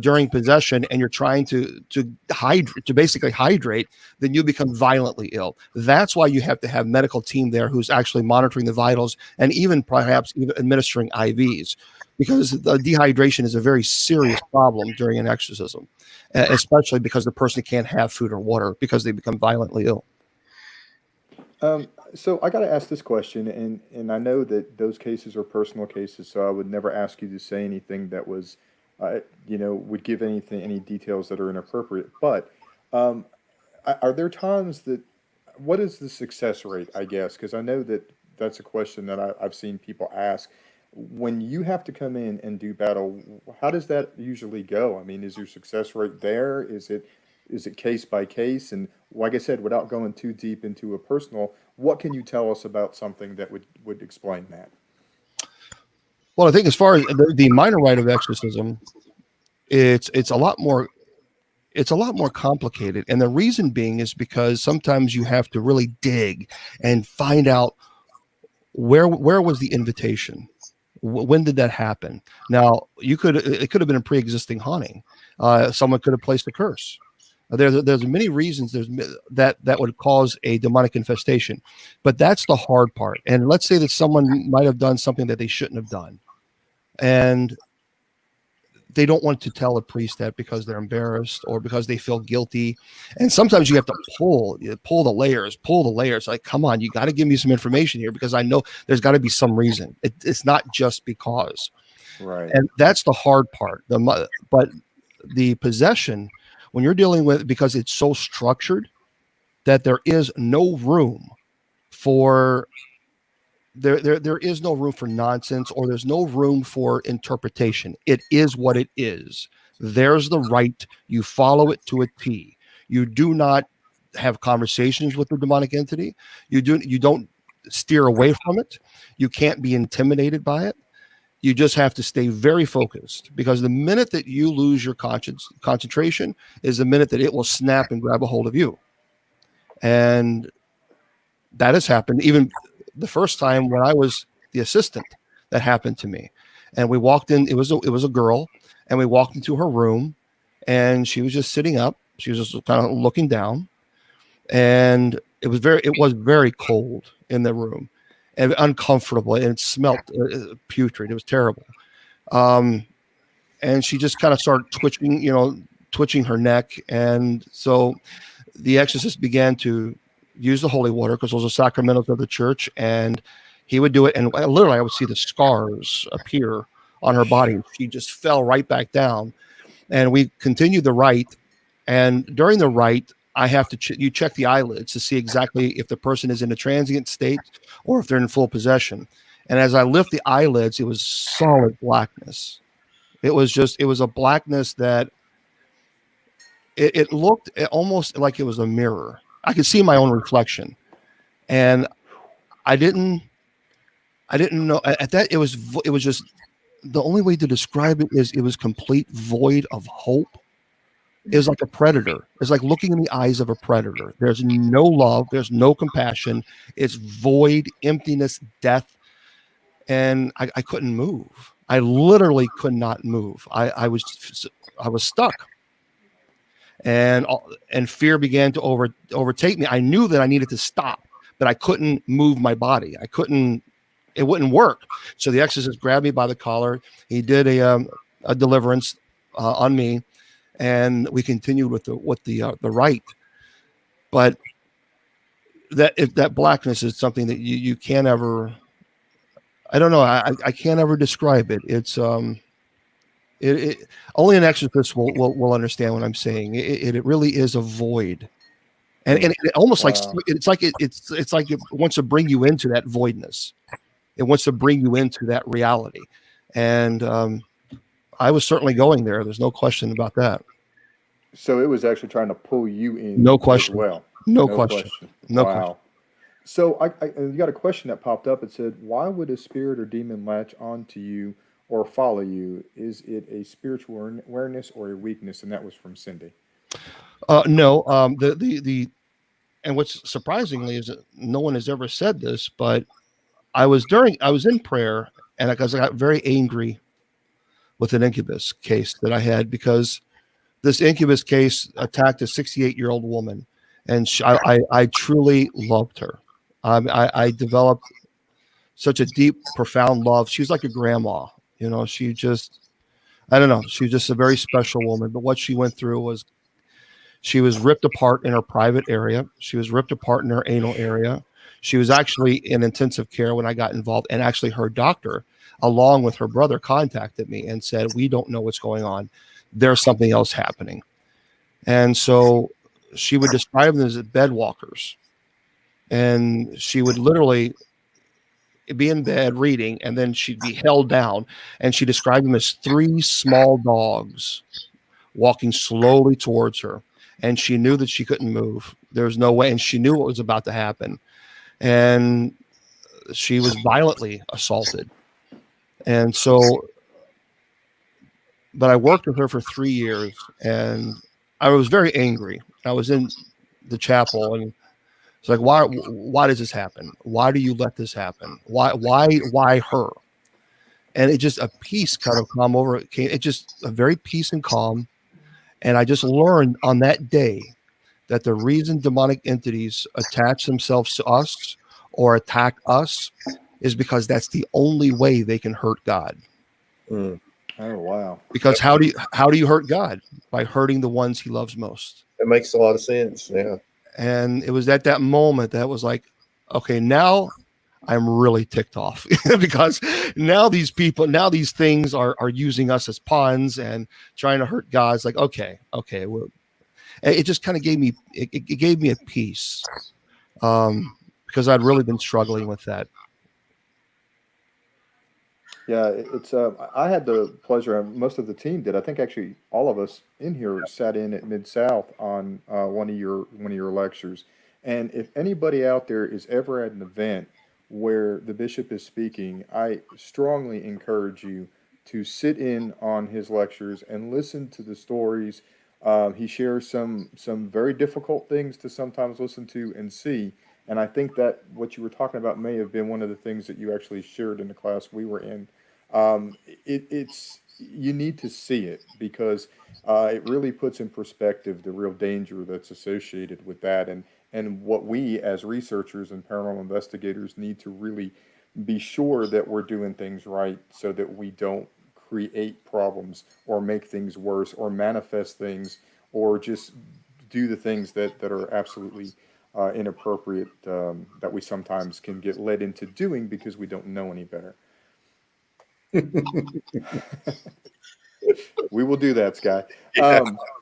S2: during possession and you're trying to basically hydrate, then you become violently ill. That's why you have to have medical team there who's actually monitoring the vitals and perhaps even administering IVs, because the dehydration is a very serious problem during an exorcism, especially because the person can't have food or water because they become violently ill.
S1: So I got to ask this question, and I know that those cases are personal cases, so I would never ask you to say anything that was, would give any details that are inappropriate. But are there times what is the success rate, I guess? Because I know that's a question that I've seen people ask. When you have to come in and do battle, how does that usually go? I mean, is your success rate there? Is it case by case? And like I said, without going too deep into a personal, what can you tell us about something that would explain that?
S2: Well, I think as far as the minor rite of exorcism, it's a lot more complicated. And the reason being is because sometimes you have to really dig and find out where was the invitation? When did that happen? Now, it could have been a pre-existing haunting. Someone could have placed a curse. There's many reasons that would cause a demonic infestation, but that's the hard part. And let's say that someone might have done something that they shouldn't have done, and they don't want to tell a priest that because they're embarrassed or because they feel guilty. And sometimes you have to pull the layers. Like, come on, you got to give me some information here, because I know there's got to be some reason. It's not just because.
S1: Right.
S2: And that's the hard part. But the possession, when you're dealing with, because it's so structured that there is no room for there is no room for nonsense, or there's no room for interpretation. It is what it is. There's the right. You follow it to a T. You do not have conversations with the demonic entity. You don't steer away from it. You can't be intimidated by it. You just have to stay very focused, because the minute that you lose your concentration is the minute that it will snap and grab a hold of you. And that has happened even the first time when I was the assistant. That happened to me. And we walked in, it was a girl, and we walked into her room, and she was just sitting up. She was just kind of looking down, and it was very cold in the room and uncomfortable, and it smelled putrid. It was terrible. And she just kind of started twitching her neck. And so the exorcist began to use the holy water, because those are sacramentals of the church, and he would do it. And literally I would see the scars appear on her body. She just fell right back down, and we continued the rite. And during the rite, I have to you check the eyelids to see exactly if the person is in a transient state or if they're in full possession. And as I lift the eyelids, it was solid blackness. It was a blackness that it looked almost like it was a mirror. I could see my own reflection, and I didn't know at that. It was just, the only way to describe it is it was complete void of hope. It was like a predator. It's like looking in the eyes of a predator. There's no love. There's no compassion. It's void, emptiness, death. And I couldn't move. I literally could not move. I was stuck. And fear began to overtake me. I knew that I needed to stop, but I couldn't move my body. It wouldn't work. So the exorcist grabbed me by the collar. He did a deliverance on me, and we continued with the rite. But that blackness is something that you can't ever. I don't know. I can't ever describe it. It's only an exorcist will understand what I'm saying. It really is a void, and it almost like it's like it wants to bring you into that voidness. It wants to bring you into that reality, and I was certainly going there. There's no question about that.
S1: So it was actually trying to pull you in.
S2: No question.
S1: As well.
S2: No question. No question.
S1: So you got a question that popped up. It said, "Why would a spirit or demon latch onto you or follow you? Is it a spiritual awareness or a weakness?" And that was from Cindy.
S2: No. And what's surprisingly is that no one has ever said this, but I was in prayer, and because I got very angry with an incubus case that I had, because this incubus case attacked a 68-year-old woman, and I truly loved her. I developed such a deep, profound love. She was like a grandma, she just, I don't know. She was just a very special woman. But what she went through was she was ripped apart in her private area. She was ripped apart in her anal area. She was actually in intensive care when I got involved. And actually her doctor, along with her brother, contacted me and said, "We don't know what's going on. There's something else happening." And so she would describe them as bed walkers. And she would literally be in bed reading, and then she'd be held down, and she described them as 3 small dogs walking slowly towards her. And she knew that she couldn't move. There was no way. And she knew what was about to happen. And she was violently assaulted. And so, but I worked with her for 3 years, and I was very angry. I was in the chapel, and it's like, why does this happen? Why do you let this happen? Why her? And it just, a peace kind of come over. It just a very peace and calm. And I just learned on that day that the reason demonic entities attach themselves to us or attack us is because that's the only way they can hurt God.
S4: Mm.
S1: Oh, wow.
S2: Because how do you hurt God? By hurting the ones he loves most.
S4: That makes a lot of sense. Yeah.
S2: And it was at that moment that was like, okay, now I'm really ticked off because now these things are using us as pawns and trying to hurt God. It's like, okay. Well, it just kind of gave me a peace, because I'd really been struggling with that.
S1: Yeah, it's I had the pleasure, and most of the team did. I think actually all of us in here sat in at Mid South on one of your lectures. And if anybody out there is ever at an event where the bishop is speaking, I strongly encourage you to sit in on his lectures and listen to the stories. He shares some very difficult things to sometimes listen to and see. And I think that what you were talking about may have been one of the things that you actually shared in the class we were in. It's you need to see it because it really puts in perspective the real danger that's associated with that, and what we as researchers and paranormal investigators need to really be sure that we're doing things right so that we don't create problems or make things worse or manifest things or just do the things that are absolutely inappropriate, that we sometimes can get led into doing because we don't know any better. We will do that, Sky.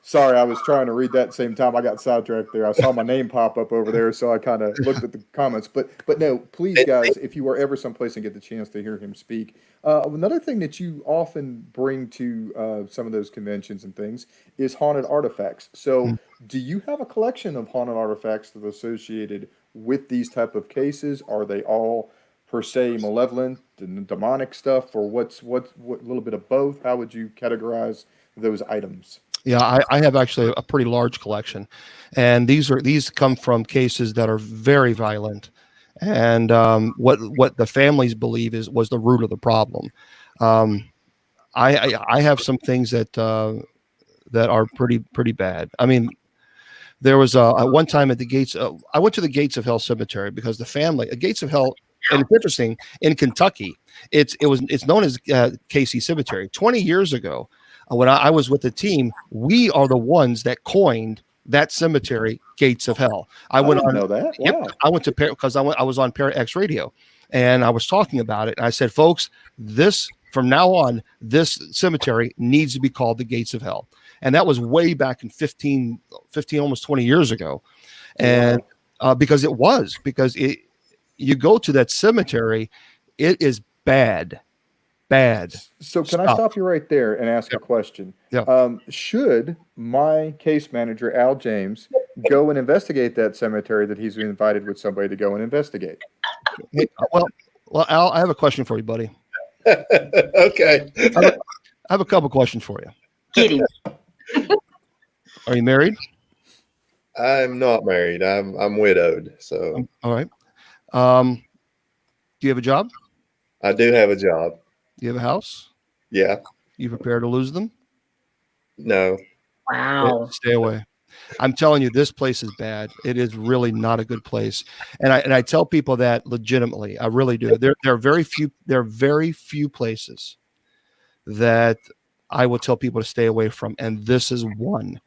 S1: Sorry, I was trying to read that same time. I got sidetracked there. I saw my name pop up over there, so I kind of looked at the comments. But no, please, guys, if you are ever someplace and get the chance to hear him speak, another thing that you often bring to some of those conventions and things is haunted artifacts. So, do you have a collection of haunted artifacts that are associated with these type of cases? Are they all per se malevolent and demonic stuff, or what little bit of both? How would you categorize those items?
S2: Yeah, I have actually a pretty large collection, and these come from cases that are very violent, and what the families believe was the root of the problem. I have some things that are pretty bad. I mean, there was one time at the gates. I went to the Gates of Hell Cemetery because the family, Gates of Hell, and it's interesting, in Kentucky, it's known as Casey Cemetery. 20 years ago, when I was with the team, we are the ones that coined that cemetery, Gates of Hell. I
S1: didn't know that.
S2: Yep,
S1: Wow.
S2: I went to because I was on Para X Radio, and I was talking about it. And I said, folks, from now on, this cemetery needs to be called the Gates of Hell. And that was way back in 15, almost 20 years ago. And because you go to that cemetery, it is bad.
S1: So can I stop you right there and ask a question?
S2: Yeah.
S1: Should my case manager, Al James, go and investigate that cemetery that he's invited with somebody to go and investigate?
S2: Hey, well, Al, I have a question for you, buddy.
S4: Okay.
S2: I have a couple questions for you.
S3: Kitty.
S2: Are you married?
S4: I'm not married. I'm widowed. So
S2: All right. Do you have a job?
S4: I do have a job.
S2: Do you have a house?
S4: Yeah.
S2: You prepare to lose them?
S4: No.
S3: Wow.
S2: Stay away. I'm telling you, this place is bad. It is really not a good place. And I tell people that legitimately. I really do. There are very few places that I will tell people to stay away from, and this is one.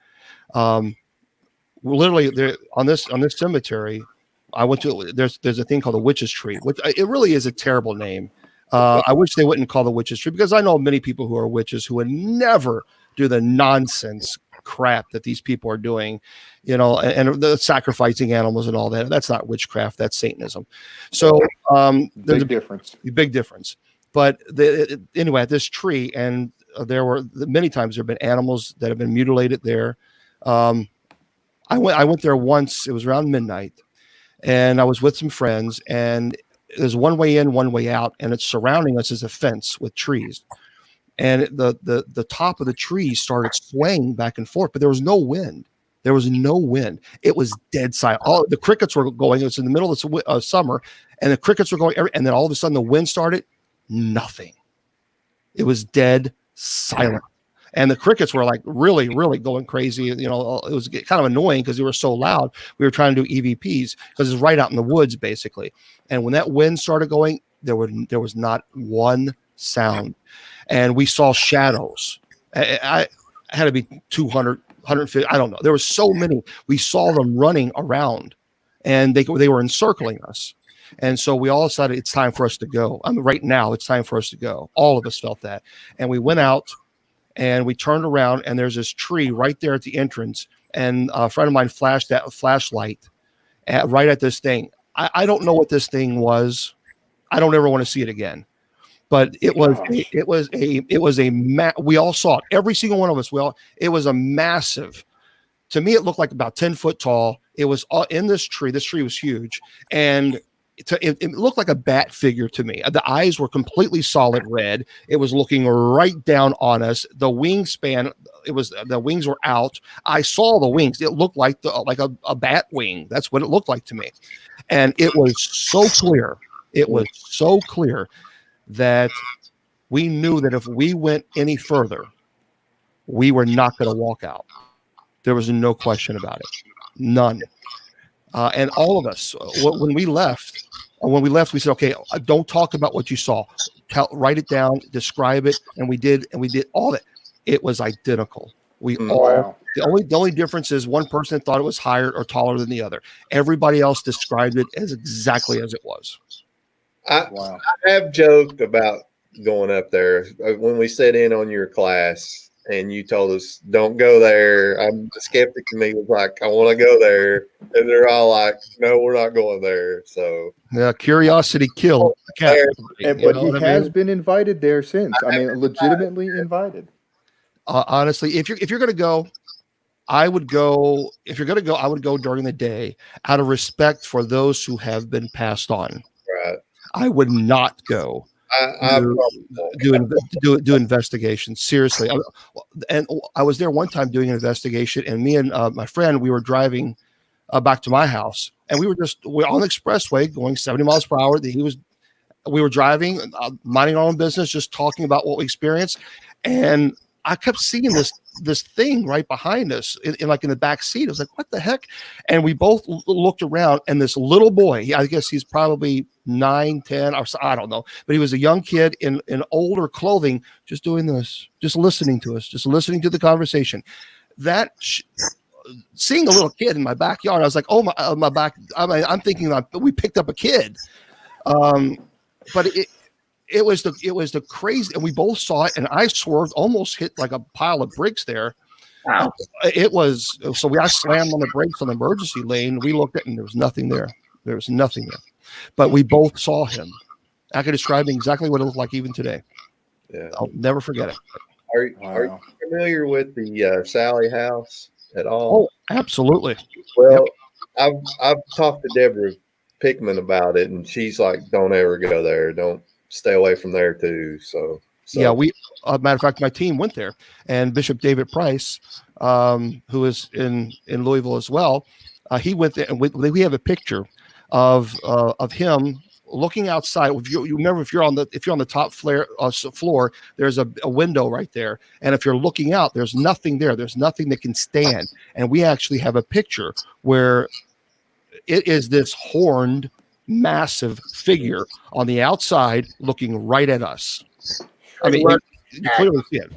S2: Literally, there on this cemetery, I went to. There's a thing called the Witch's Tree, which it really is a terrible name. I wish they wouldn't call the Witch's Tree, because I know many people who are witches who would never do the nonsense crap that these people are doing, and the sacrificing animals and all that. That's not witchcraft. That's Satanism. So there's a big difference. But anyway, at this tree, and there were many times there have been animals that have been mutilated there. I went there once. It was around midnight, and I was with some friends, and there's one way in, one way out, and it's surrounding us as a fence with trees. And the top of the tree started swaying back and forth, but there was no wind. There was no wind. It was dead silent. All the crickets were going. It was in the middle of summer, and the crickets were going. And then all of a sudden, the wind started. Nothing. It was dead silent. And the crickets were like really, really going crazy. You know, it was kind of annoying because they were so loud. We were trying to do EVPs because it's right out in the woods, basically. And when that wind started going, there was not one sound. And we saw shadows. I had to be 200, 150. I don't know. There were so many. We saw them running around, and they were encircling us. And so we all decided it's time for us to go. I mean, right now, it's time for us to go. All of us felt that. And we went out, and we turned around, and there's this tree right there at the entrance. And a friend of mine flashed that flashlight right at this thing. I don't know what this thing was. I don't ever want to see it again. But we all saw it. Every single one of us. It was a massive. To me, it looked like about 10 foot tall. It was in this tree. This tree was huge, and it looked like a bat figure to me. The eyes were completely solid red. It was looking right down on us. The wingspan, the wings were out. I saw the wings. It looked like a bat wing. That's what it looked like to me, and it was so clear. It was so clear that we knew that if we went any further, we were not going to walk out. There was no question about it. None. And all of us, when we left, we said, okay, don't talk about what you saw. Write it down, describe it. And we did all that. It was identical. The only difference is one person thought it was higher or taller than the other. Everybody else described it as exactly as it was.
S4: I have joked about going up there when we sat in on your class and you told us don't go there. The skeptic in me was like, I want to go there, and they're all like, no, we're not going there. So yeah,
S2: curiosity killed the cat.
S1: But he has been invited there since. I mean, legitimately invited.
S2: Honestly, if you're going to go, I would go. If you're going to go, I would go during the day out of respect for those who have been passed on.
S4: Right.
S2: I would not go do investigation. Seriously. And I was there one time doing an investigation, and me and my friend, we were driving back to my house, and we're on the expressway going 70 miles per hour. We were driving, minding our own business, just talking about what we experienced. And I kept seeing this thing right behind us in the back seat. I was like, what the heck? And we both looked around, and this little boy, I guess he's probably 9, 10, or I don't know, but he was a young kid in older clothing, just doing this, just listening to us, just listening to the conversation. Seeing a little kid in my backyard, I was like, oh my back. I'm thinking that we picked up a kid. But it was the crazy, and we both saw it, and I swerved, almost hit like a pile of bricks there.
S3: Wow.
S2: I slammed on the brakes on the emergency lane. We looked at it, and there was nothing there. There was nothing there. But we both saw him. I could describe exactly what it looked like even today.
S4: Yeah.
S2: I'll never forget it.
S4: Are you familiar with the Sally House at all?
S2: Oh, absolutely.
S4: Well, yep. I've talked to Deborah Pickman about it, and she's like, don't ever go there. Don't stay away from there too. So
S2: yeah, matter of fact, my team went there, and Bishop David Price, who is in Louisville as well, he went there, and we have a picture of him looking outside. You remember, if you're on the top floor, there's a window right there, and if you're looking out, there's nothing there. There's nothing that can stand, and we actually have a picture where it is this horned, massive figure on the outside looking right at us. I mean, you clearly see it.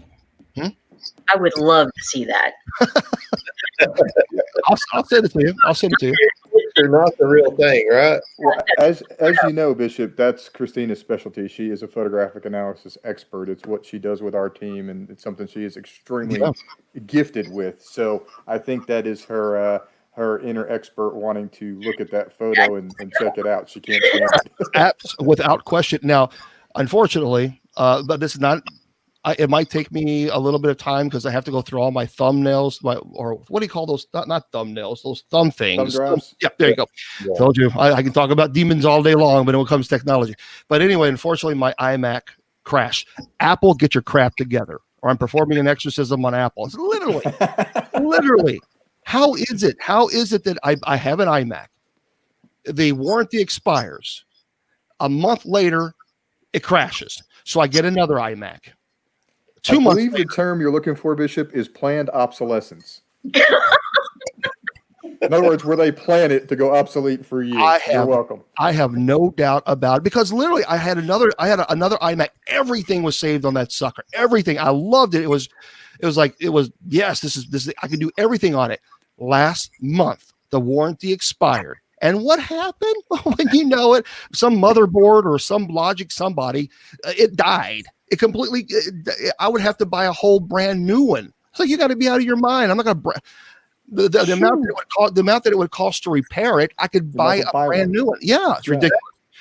S3: I would love to see that.
S2: I'll send it to you. I'll send it to you.
S4: They're not the real thing, right?
S1: Well, as you know, Bishop, that's Christina's specialty. She is a photographic analysis expert. It's what she does with our team, and it's something she is extremely gifted with. So I think that is her inner expert wanting to look at that photo and check it out. She can't stand it.
S2: Without question. Now, unfortunately, but this is not. It might take me a little bit of time because I have to go through all my thumbnails, or what do you call those? Not thumbnails, those thumb things.
S1: Thumb drives?
S2: Yep, there you go.
S4: Yeah.
S2: Told you. I can talk about demons all day long, but when it comes to technology. But anyway, unfortunately, my iMac crashed. Apple, get your crap together, or I'm performing an exorcism on Apple. It's literally. How is it that I have an iMac? The warranty expires. A month later, it crashes. So I get another iMac. 2
S1: I
S2: months
S1: believe
S2: later,
S1: the term you're looking for, Bishop, is planned obsolescence. In other words, where they plan it to go obsolete for you. You're welcome.
S2: I have no doubt about it, because literally I had another iMac. Everything was saved on that sucker. Everything. I loved it. It was yes, this is I could do everything on it. Last month, the warranty expired. And what happened? When you know it, some motherboard or some logic, somebody, it died. It completely, I would have to buy a whole brand new one. So you got to be out of your mind. I'm not going to, the amount that it would cost to repair it, I could buy a brand new one. Yeah, it's ridiculous.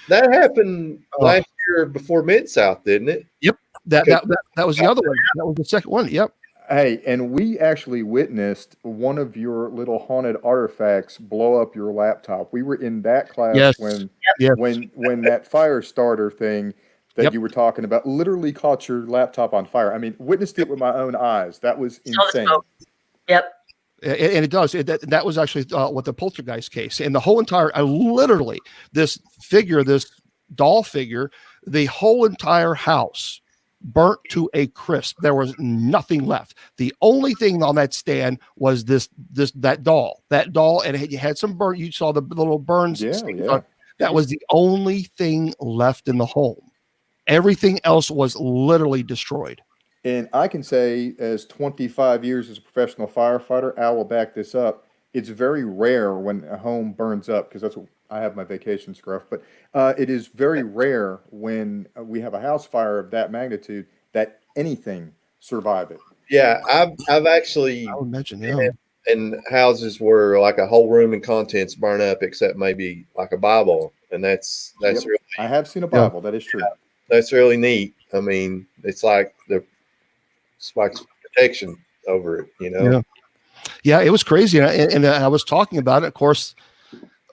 S4: That happened last year before Mid-South, didn't it?
S2: Yep. That was the other one. That was the second one. Yep.
S1: Hey, and we actually witnessed one of your little haunted artifacts blow up your laptop. We were in that class when that fire starter thing that you were talking about literally caught your laptop on fire. I mean, witnessed it with my own eyes. That was insane.
S3: Yep.
S2: And it does. That was actually what the poltergeist case. And the whole entire, this doll figure, the whole entire house burnt to a crisp. There was nothing left. The only thing on that stand was that doll, and it had some burn. You saw the little burns.
S1: Yeah.
S2: That was the only thing left in the home. Everything else was literally destroyed.
S1: And I can say, as 25 years as a professional firefighter, Al will back this up. It's very rare when a home burns up, because that's what I have my vacation scruff. But it is very rare when we have a house fire of that magnitude that anything survive it.
S4: Yeah, I've actually
S2: I would mention
S4: in houses where like a whole room and contents burn up, except maybe like a Bible, and that's really.
S1: I have seen a Bible. That is true.
S4: That's really neat. I mean, it's like protection over it, you know.
S2: Yeah, it was crazy, and I was talking about it. Of course,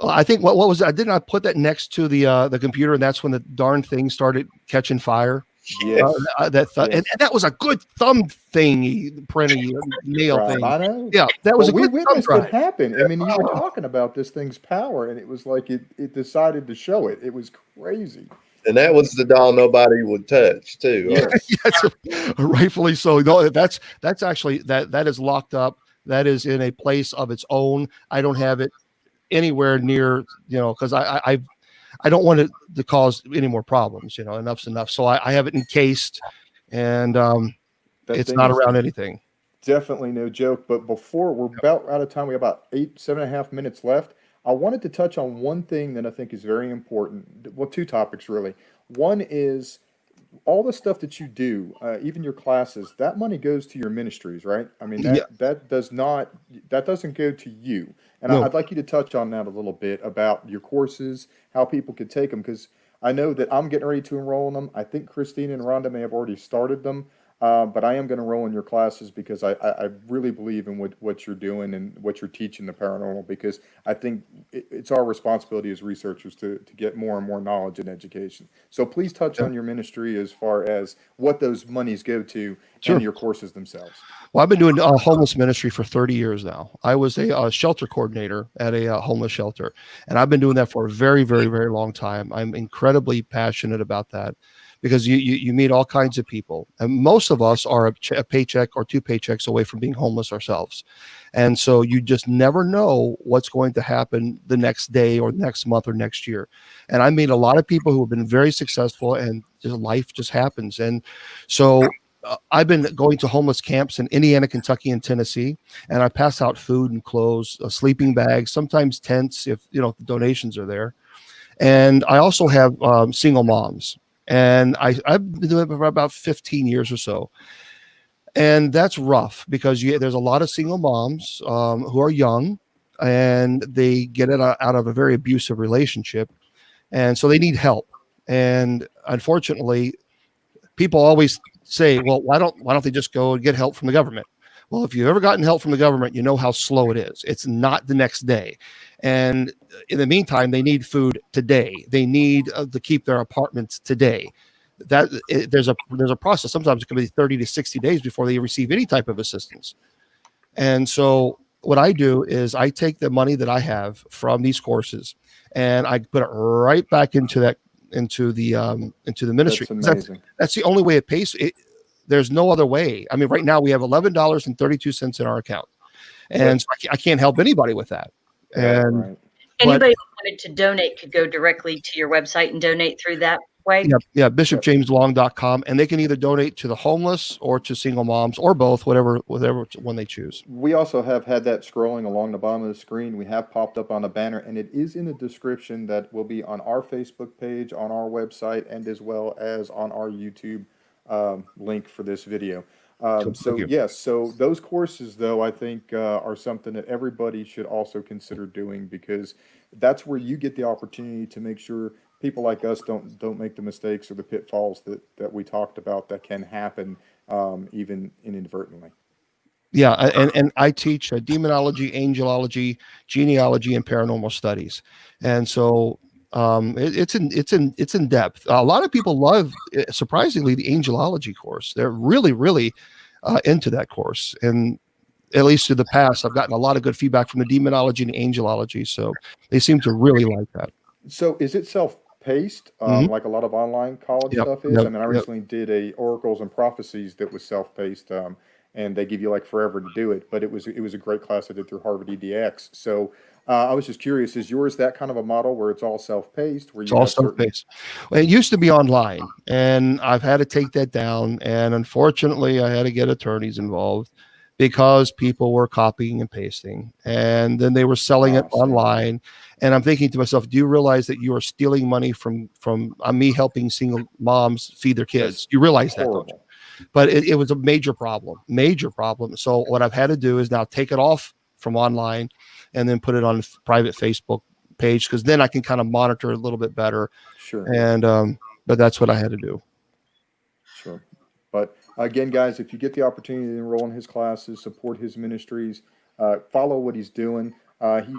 S2: I think what was I didn't I put that next to the computer, and that's when the darn thing started catching fire.
S1: Yes.
S2: And that was a good thumb thing, printing nail thing.
S1: I know.
S2: Yeah, that was
S1: we
S2: good
S1: witnessed it happen. I mean, you were talking about this thing's power, and it was like it decided to show it. It was crazy.
S4: And that was the doll nobody would touch too.
S2: Yes, rightfully so. No, that's actually that is locked up. That is in a place of its own. I don't have it anywhere near, because I don't want it to cause any more problems. Enough's enough. So I have it encased, and it's not around anything.
S1: Definitely no joke. But before we're about out of time, we have about 7.5 minutes left. I wanted to touch on one thing that I think is very important. Well, two topics really. One is all the stuff that you do, even your classes. That money goes to your ministries, right? I mean, that doesn't go to you. And I'd like you to touch on that a little bit about your courses, how people could take them, because I know that I'm getting ready to enroll in them. I think Christine and Rhonda may have already started them. But I am going to enroll in your classes because I really believe in what you're doing and what you're teaching the paranormal, because I think it's our responsibility as researchers to get more and more knowledge and education. So please touch on your ministry as far as what those monies go to and your courses themselves.
S2: Well, I've been doing homeless ministry for 30 years now. I was a shelter coordinator at a homeless shelter, and I've been doing that for a very, very, very long time. I'm incredibly passionate about that, because you meet all kinds of people, and most of us are a paycheck or two paychecks away from being homeless ourselves. And so you just never know what's going to happen the next day or next month or next year. And I meet a lot of people who have been very successful, and life just happens. And so I've been going to homeless camps in Indiana, Kentucky, and Tennessee, and I pass out food and clothes, sleeping bags, sometimes tents if the donations are there. And I also have single moms. And I've been doing it for about 15 years or so. And that's rough, because there's a lot of single moms who are young, and they get it out of a very abusive relationship. And so they need help. And unfortunately, people always say, well, why don't they just go and get help from the government? Well, if you've ever gotten help from the government, you know how slow it is. It's not the next day. And in the meantime, they need food today. They need to keep their apartments today. There's a process. Sometimes it can be 30 to 60 days before they receive any type of assistance. And so what I do is I take the money that I have from these courses, and I put it right back into the ministry.
S1: That's amazing.
S2: That's the only way it pays. There's no other way. I mean, right now we have $11.32 in our account, and so I can't help anybody with that. And
S1: Right.
S3: Anybody who wanted to donate could go directly to your website and donate through that way.
S2: Yeah, bishopjameslong.com, and they can either donate to the homeless or to single moms or both, whatever one they choose.
S1: We also have had that scrolling along the bottom of the screen. We have popped up on a banner, and it is in the description that will be on our Facebook page, on our website, and as well as on our YouTube link for this video. So yes, so those courses, though, I think are something that everybody should also consider doing, because that's where you get the opportunity to make sure people like us don't make the mistakes or the pitfalls that we talked about that can happen even inadvertently.
S2: Yeah, and I teach demonology, angelology, genealogy, and paranormal studies, and so it's in depth. A lot of people love, surprisingly, the angelology course. They're really into that course, and at least through the past, I've gotten a lot of good feedback from the demonology and angelology, so they seem to really like that.
S1: So is it self-paced, like a lot of online college stuff is? I mean, I recently did a Oracles and Prophecies that was self-paced, and they give you like forever to do it, but it was a great class I did through Harvard EDX. So I was just curious, is yours that kind of a model where it's all self-paced? Where
S2: it's all self-paced. Well, it used to be online, and I've had to take that down, and unfortunately, I had to get attorneys involved because people were copying and pasting, and then they were selling it online. And I'm thinking to myself, do you realize that you are stealing money from me helping single moms feed their kids? You realize that, don't you? But it was a major problem. So what I've had to do is now take it off from online and then put it on a private Facebook page, because then I can kind of monitor a little bit better.
S1: Sure.
S2: And but that's what I had to do.
S1: Sure. But again, guys, if you get the opportunity to enroll in his classes, support his ministries, follow what he's doing.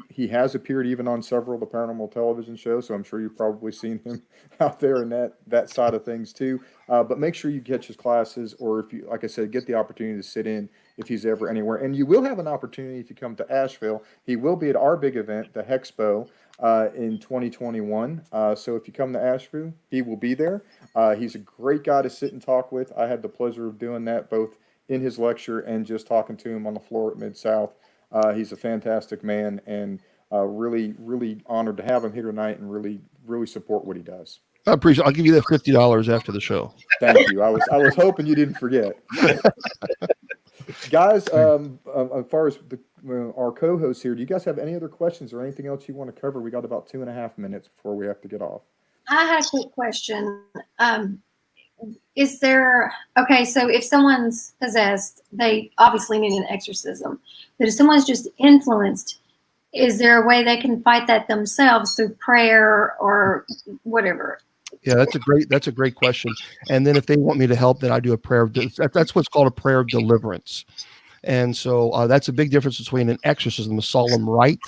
S1: He has appeared even on several of the paranormal television shows, so I'm sure you've probably seen him out there in that side of things too. But make sure you catch his classes, or if you, like I said, get the opportunity to sit in if he's ever anywhere. And you will have an opportunity to come to Asheville. He will be at our big event, the Hexpo, in 2021. So if you come to Asheville, he will be there. He's a great guy to sit and talk with. I had the pleasure of doing that both in his lecture and just talking to him on the floor at Mid-South. He's a fantastic man, and really honored to have him here tonight, and really support what he does.
S2: I appreciate it. I'll give you that $50 after the show.
S1: Thank you. I was hoping you didn't forget. Guys, as far as our co-hosts here, do you guys have any other questions or anything else you want to cover? We got about 2.5 minutes before we have to get off.
S5: I had a quick question. Is there, okay, so if someone's possessed, they obviously need an exorcism. But if someone's just influenced, is there a way they can fight that themselves through prayer or whatever?
S2: Yeah, that's a great question. And then if they want me to help, then I do a prayer. That's what's called a prayer of deliverance. And so that's a big difference between an exorcism, a solemn rite,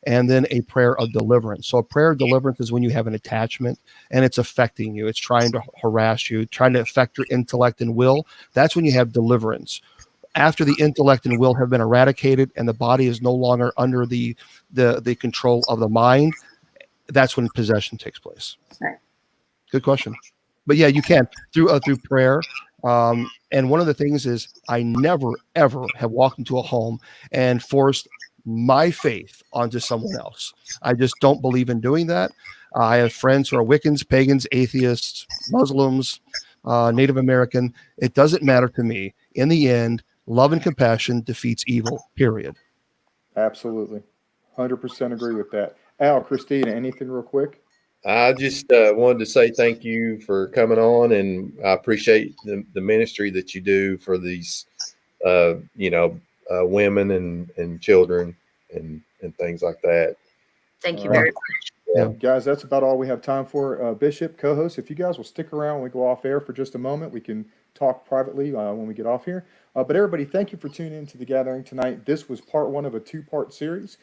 S2: and then a prayer of deliverance. So a prayer of deliverance is when you have an attachment and it's affecting you. It's trying to harass you, trying to affect your intellect and will. That's when you have deliverance. After the intellect and will have been eradicated and the body is no longer under the control of the mind, that's when possession takes place.
S5: Right.
S2: Good question. But yeah, you can through prayer. And one of the things is I never, ever have walked into a home and forced my faith onto someone else. I just don't believe in doing that. I have friends who are Wiccans, pagans, atheists, Muslims, Native American. It doesn't matter to me. In the end, love and compassion defeats evil, period.
S1: Absolutely. 100% agree with that. Al, Christina, anything real quick?
S4: I just wanted to say thank you for coming on, and I appreciate the ministry that you do for these, women and children and things like that.
S3: Thank you very much.
S1: Yeah, guys, that's about all we have time for. Bishop, co-host, if you guys will stick around when we go off air for just a moment, we can talk privately when we get off here. But everybody, thank you for tuning in to The Gathering tonight. This was part one of a 2-part series.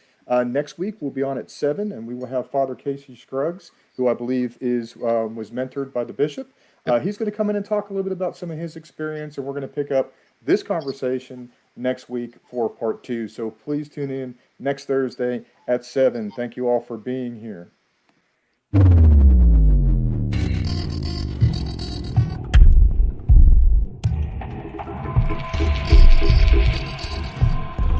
S1: Next week, we'll be on at 7, and we will have Father Casey Scruggs, who I believe was mentored by the bishop. He's going to come in and talk a little bit about some of his experience, and we're going to pick up this conversation next week for part 2. So please tune in next Thursday at 7. Thank you all for being here.